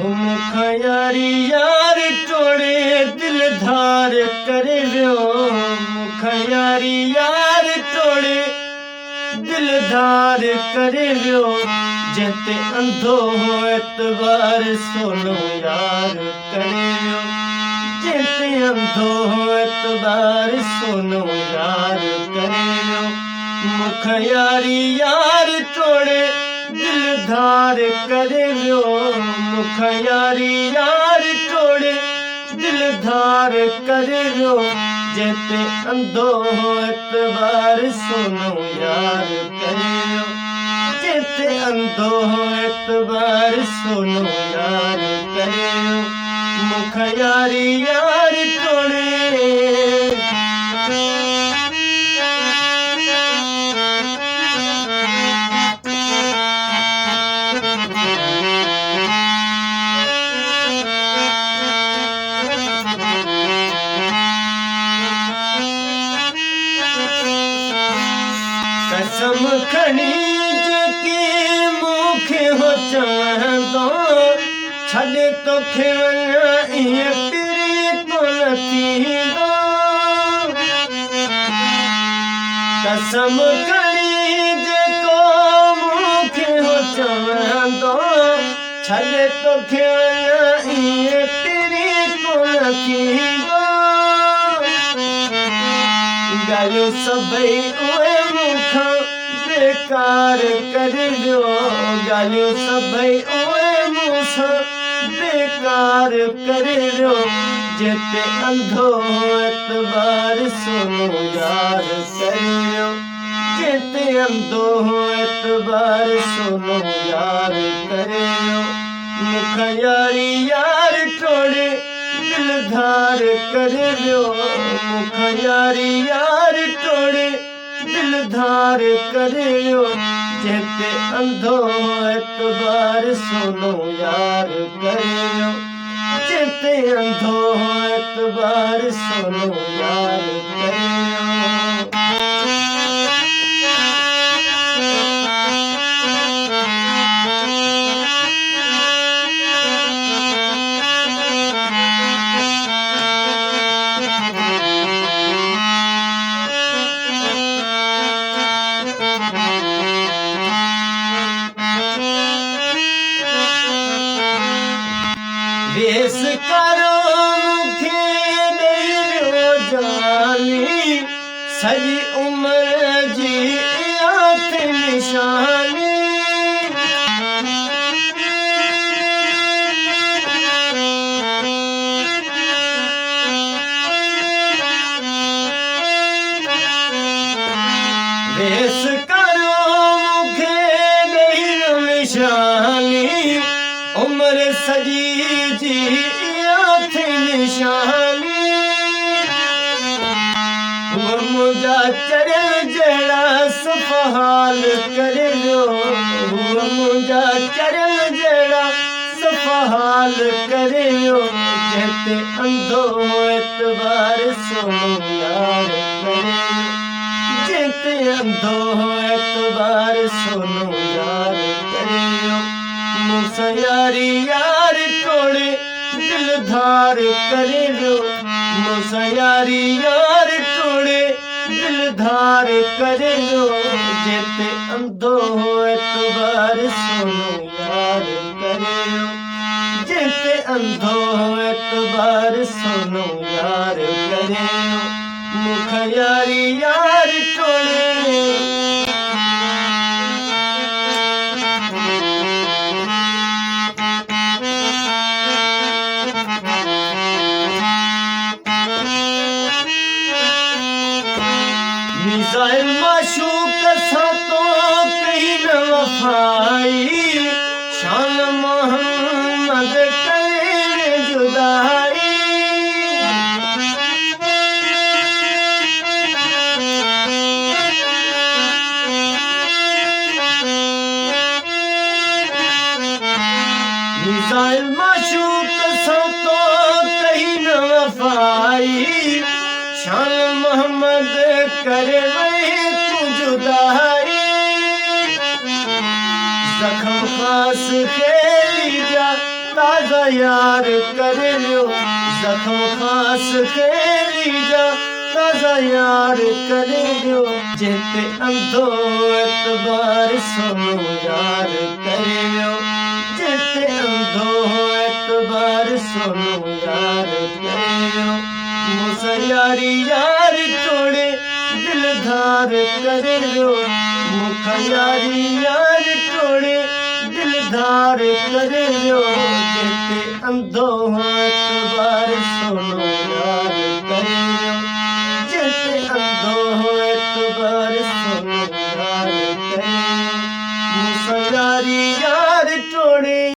मुख यारी यार टोड़े दिल धार करे वियो मुख यारी यार टोड़े दिल धार करे वियो जते अंधो हो एतबार सोनो यार करे वियो जते अंधो हो एतबार सोनो यार करे वियो मुख यारी यार टोड़े दिल धार करे वियो मुख यारी यार टोड़े दिल धार करे वियो जते अंधो हो एतबार सोनो यार करे वियो जते अंधो हो एतबार सोनो यार करे वियो मुख यारी यार टोड़े कसम खणी जेकी मूंखे हो चवंदो छॾे तोखे वञा ईअं पिरी कोन थींदो कसम खणी जेको मूंखे हो चवंदो छॾे तोखे वञा ईअं पिरी कोन थींदो ॻाल्हियूं सभई उहे मूंखां बेकार करे वियो ॻाल्हियूं सभई उहे मूंसां बेकार करे वियो जिते अंधो एतबार सोनो यार करे वियो जिते अंधो एतबार सोनो यार करे वियो मुख यारी यार टोड़े दिल धार करे वियो मुख यारी यार टोड़े दिल धार करे वियो जिते अंधो एतबार सोनो यार करे वियो जिते अंधो एतबार सोनो यार करे वियो वेस करो मूंखे ॾेई वियो जानी सॼी उमिरि जी आख़ निशानी वेस करो मूंखे ॾेई वियो निशानी उम्र सजी जी आख़ निशानी वो मुंहिंजा चरियल जहिड़ा सफ़हाल करे वियो वो मुंहिंजा चरियल जहिड़ा सफ़हाल करे वियो जिते अंधो एतबार सोनो यार करे वियो जिते अंधो एतबार सोनो यार करे वियो मुख यारी यार टोड़े दिल धार करे वियो मुख यारी यार टोड़े दिल धार करे वियो जिते अंधो एतबार सोनो यार करे वियो जिते अंधो एतबार सोनो यार करे वियो मुख यारी यार टोड़े मिसाइल माशूक सां तो कहीं न वफाई शान मोहम्मद करे जुदाई मिसाइल माशूक सां तो कहीं न वफाई शान मोहम्मद करे वही तू जुदाई जख्म खास खेली जा ताज़ा यार करे लियो जख्म खास खेली जा ताज़ा यार करे लियो जेते अंधो एतबार सोनो यार करे लियो जेते अंधो एतबार सोनो यार करे लियो मूसा यारी यार तोड़े दिलदार करे लियो मुखा यारी यार तोड़े दिलदार करे लियो जेते अंधो